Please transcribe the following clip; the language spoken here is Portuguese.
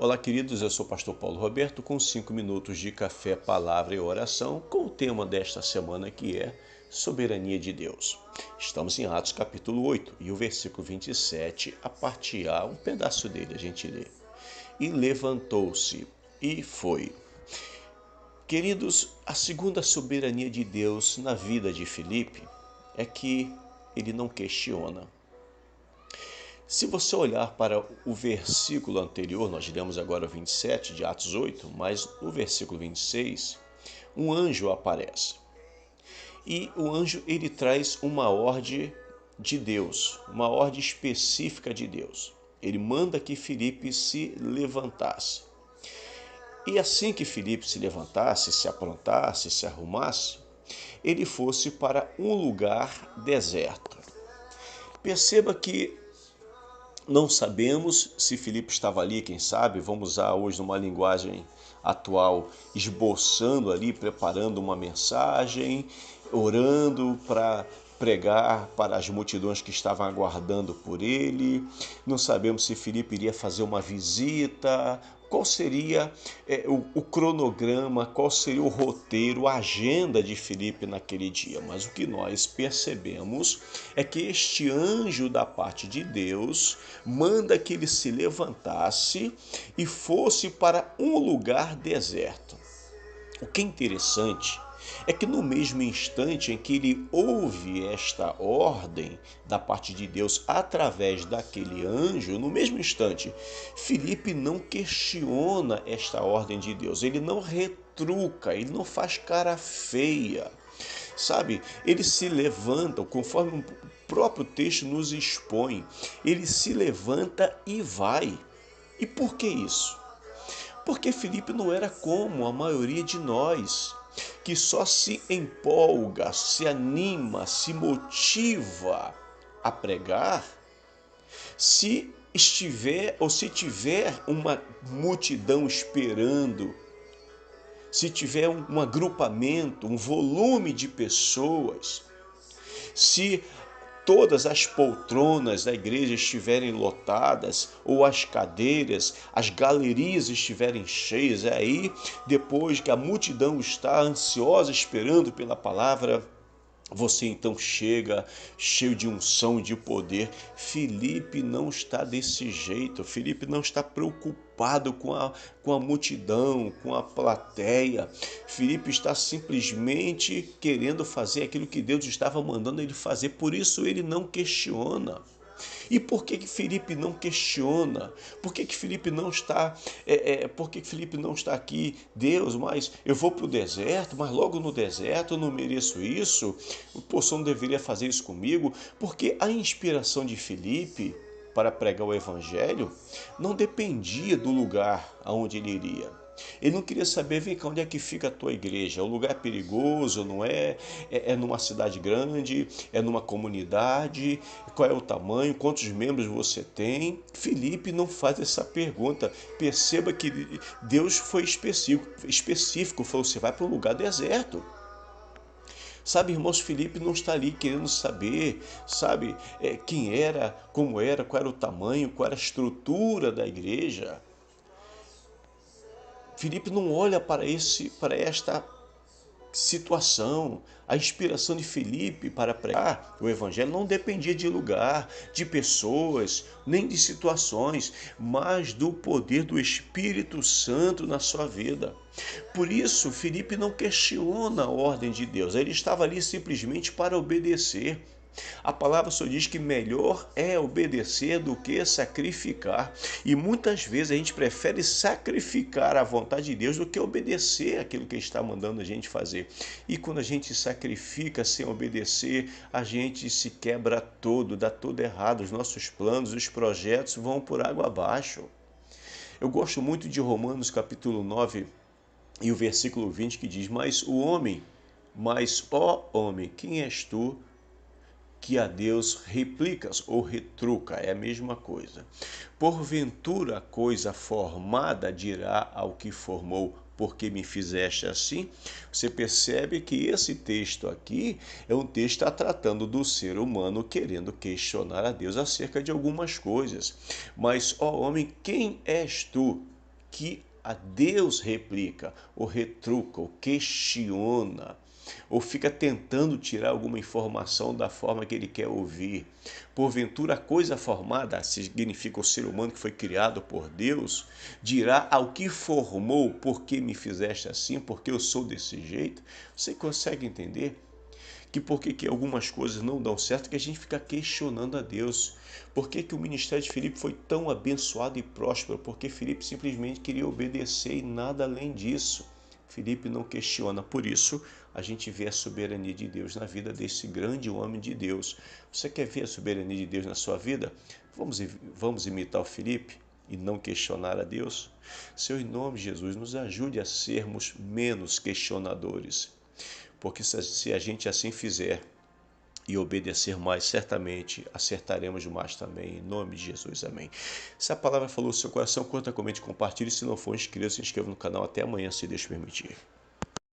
Olá, queridos, eu sou o pastor Paulo Roberto com 5 minutos de café, palavra e oração com o tema desta semana que é soberania de Deus. Estamos em Atos capítulo 8 e o versículo 27, a parte A, um pedaço dele a gente lê. E levantou-se e foi. Queridos, a segunda soberania de Deus na vida de Filipe é que ele não questiona. Se você olhar para o versículo anterior, nós lemos agora o 27 de Atos 8, mas no versículo 26, um anjo aparece. E o anjo ele traz uma ordem de Deus, uma ordem específica de Deus. Ele manda que Filipe se levantasse. E assim que Filipe se levantasse, se aprontasse, se arrumasse, ele fosse para um lugar deserto. Perceba que não sabemos se Filipe estava ali, quem sabe, vamos usar hoje numa linguagem atual, esboçando ali, preparando uma mensagem, orando para pregar para as multidões que estavam aguardando por ele. Não sabemos se Filipe iria fazer uma visita, qual seria o cronograma, qual seria o roteiro, a agenda de Filipe naquele dia. Mas o que nós percebemos é que este anjo da parte de Deus manda que ele se levantasse e fosse para um lugar deserto. O que é interessante é que no mesmo instante em que ele ouve esta ordem da parte de Deus através daquele anjo, no mesmo instante, Filipe não questiona esta ordem de Deus, ele não retruca, ele não faz cara feia. Sabe, ele se levanta, conforme o próprio texto nos expõe, ele se levanta e vai. E por que isso? Porque Filipe não era como a maioria de nós, que só se empolga, se anima, se motiva a pregar se estiver ou se tiver uma multidão esperando, se tiver um agrupamento, um volume de pessoas, se todas as poltronas da igreja estiverem lotadas ou as cadeiras, as galerias estiverem cheias, é aí depois que a multidão está ansiosa esperando pela palavra, você então chega cheio de unção e de poder. Filipe não está desse jeito. Filipe não está preocupado com a multidão, com a plateia. Filipe está simplesmente querendo fazer aquilo que Deus estava mandando ele fazer. Por isso ele não questiona. E por que Filipe não questiona? Por que Filipe não está? Por que Filipe não está aqui? Deus, mas eu vou para o deserto, mas logo no deserto eu não mereço isso. O poção não deveria fazer isso comigo, porque a inspiração de Filipe para pregar o evangelho não dependia do lugar aonde ele iria. Ele não queria saber, vem cá, onde é que fica a tua igreja? O lugar é perigoso, não é? É numa cidade grande? É numa comunidade? Qual é o tamanho? Quantos membros você tem? Filipe não faz essa pergunta. Perceba que Deus foi específico, falou, você vai para um lugar deserto. Sabe, irmãos, Filipe não está ali querendo saber, sabe, quem era, como era, qual era o tamanho, qual era a estrutura da igreja. Filipe não olha para esta situação. A inspiração de Filipe para pregar o evangelho não dependia de lugar, de pessoas, nem de situações, mas do poder do Espírito Santo na sua vida. Por isso, Filipe não questiona a ordem de Deus, ele estava ali simplesmente para obedecer. A palavra só diz que melhor é obedecer do que sacrificar. E muitas vezes a gente prefere sacrificar a vontade de Deus do que obedecer aquilo que Ele está mandando a gente fazer. E quando a gente sacrifica sem obedecer, a gente se quebra todo, dá tudo errado. Os nossos planos, os projetos vão por água abaixo. Eu gosto muito de Romanos capítulo 9 e o versículo 20 que diz, mas ó homem, quem és tu que a Deus replicas ou retruca, é a mesma coisa. Porventura a coisa formada dirá ao que formou, porque me fizeste assim? Você percebe que esse texto aqui é um texto que está tratando do ser humano querendo questionar a Deus acerca de algumas coisas. Mas, ó homem, quem és tu que a Deus replica, ou retruca, ou questiona, ou fica tentando tirar alguma informação da forma que ele quer ouvir. Porventura, a coisa formada, significa o ser humano que foi criado por Deus, dirá ao que formou: por que me fizeste assim, porque eu sou desse jeito? Você consegue entender? Que por que algumas coisas não dão certo, que a gente fica questionando a Deus. Por que o ministério de Filipe foi tão abençoado e próspero? Porque Filipe simplesmente queria obedecer e nada além disso. Filipe não questiona, por isso a gente vê a soberania de Deus na vida desse grande homem de Deus. Você quer ver a soberania de Deus na sua vida? Vamos imitar o Filipe e não questionar a Deus? Senhor, em nome de Jesus, nos ajude a sermos menos questionadores. Porque se a gente assim fizer e obedecer mais, certamente acertaremos mais também, em nome de Jesus, amém. Se a palavra falou no seu coração, curta, comente, compartilhe. Se não for inscrito, se inscreva no canal. Até amanhã, se Deus permitir.